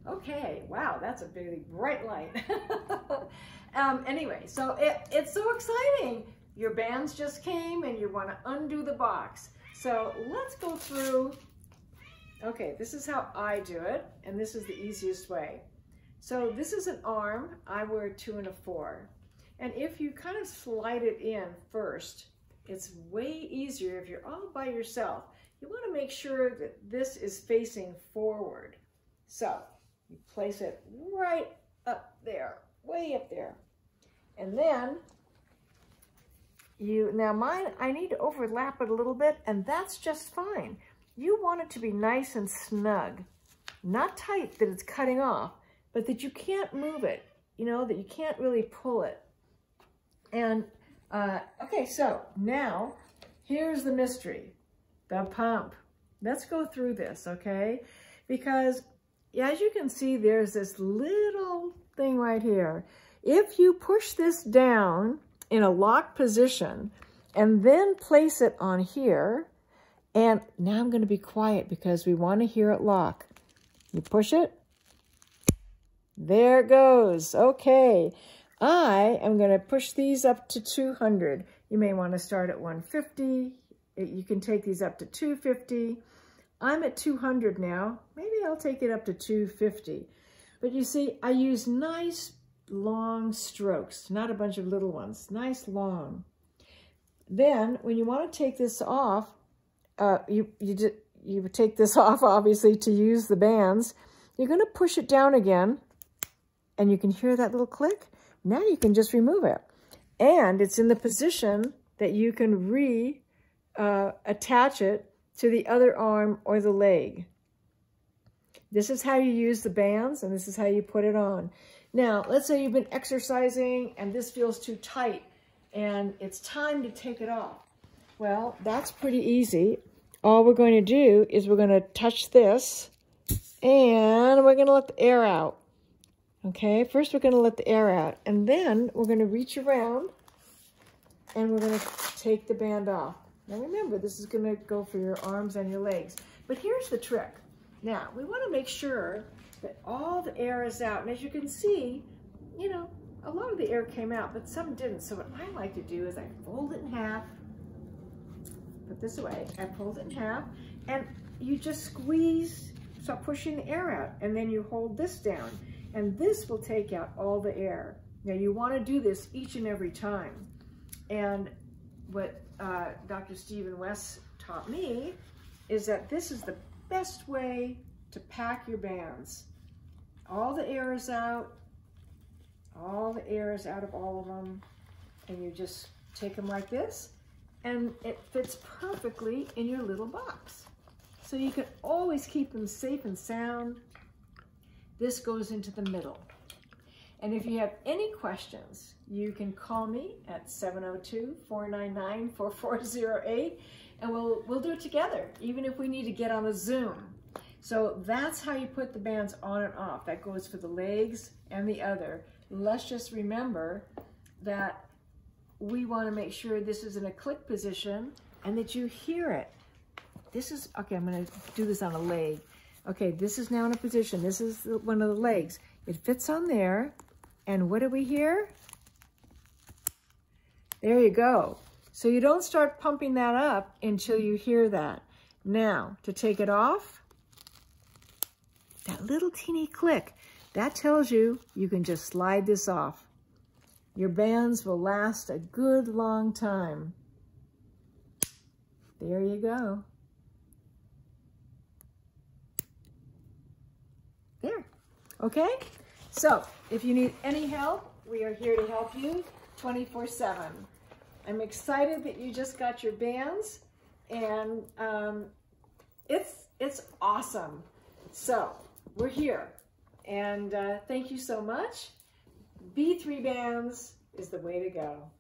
Okay, wow, that's a really bright light. Anyway, so it's so exciting. Your bands just came and you want to undo the box. So let's go through. Okay, this is how I do it, and this is the easiest way. So this is an arm. I wear a 2 and a 4. And if you kind of slide it in first, it's way easier if you're all by yourself. You want to make sure that this is facing forward. So you place it right up there, way up there. And then now mine, I need to overlap it a little bit, and that's just fine. You want it to be nice and snug, not tight that it's cutting off, but that you can't move it, you know, that you can't really pull it. And, okay, so now here's the mystery, the pump. Let's go through this, okay? Because as you can see, there's this little thing right here. If you push this down in a locked position and then place it on here, and now I'm going to be quiet because we want to hear it lock. You push it. There it goes. Okay. I am going to push these up to 200. You may want to start at 150. You can take these up to 250. I'm at 200 now. Maybe I'll take it up to 250. But you see, I use nice long strokes, not a bunch of little ones. Nice long. Then, when you want to take this off, you take this off, obviously, to use the bands. You're going to push it down again, and you can hear that little click. Now you can just remove it. And it's in the position that you can attach it to the other arm or the leg. This is how you use the bands, and this is how you put it on. Now, let's say you've been exercising and this feels too tight and it's time to take it off. Well, that's pretty easy. All we're going to do is we're going to touch this and we're going to let the air out. Okay, first we're going to let the air out, and then we're going to reach around and we're going to take the band off. Now remember, this is going to go for your arms and your legs. But here's the trick. Now, we want to make sure that all the air is out. And as you can see, you know, a lot of the air came out, but some didn't. So what I like to do is I fold it in half, put this away, I fold it in half, and you just squeeze, start pushing the air out, and then you hold this down. And this will take out all the air. Now you want to do this each and every time. And what Dr. Stephen West taught me is that this is the best way to pack your bands. All the air is out. All the air is out of all of them. And you just take them like this, and it fits perfectly in your little box. So you can always keep them safe and sound. This goes into the middle. And if you have any questions, you can call me at 702-499-4408, and we'll do it together, even if we need to get on a Zoom. So that's how you put the bands on and off. That goes for the legs and the other. Let's just remember that we want to make sure this is in a click position and that you hear it. This is, okay, I'm going to do this on a leg. Okay, this is now in a position. This is one of the legs. It fits on there. And what do we hear? There you go. So you don't start pumping that up until you hear that. Now, to take it off, that little teeny click, that tells you you can just slide this off. Your bands will last a good long time. There you go. There. Okay? So, if you need any help, we are here to help you 24/7. I'm excited that you just got your bands, and it's awesome. So, we're here, and thank you so much. B3 bands is the way to go.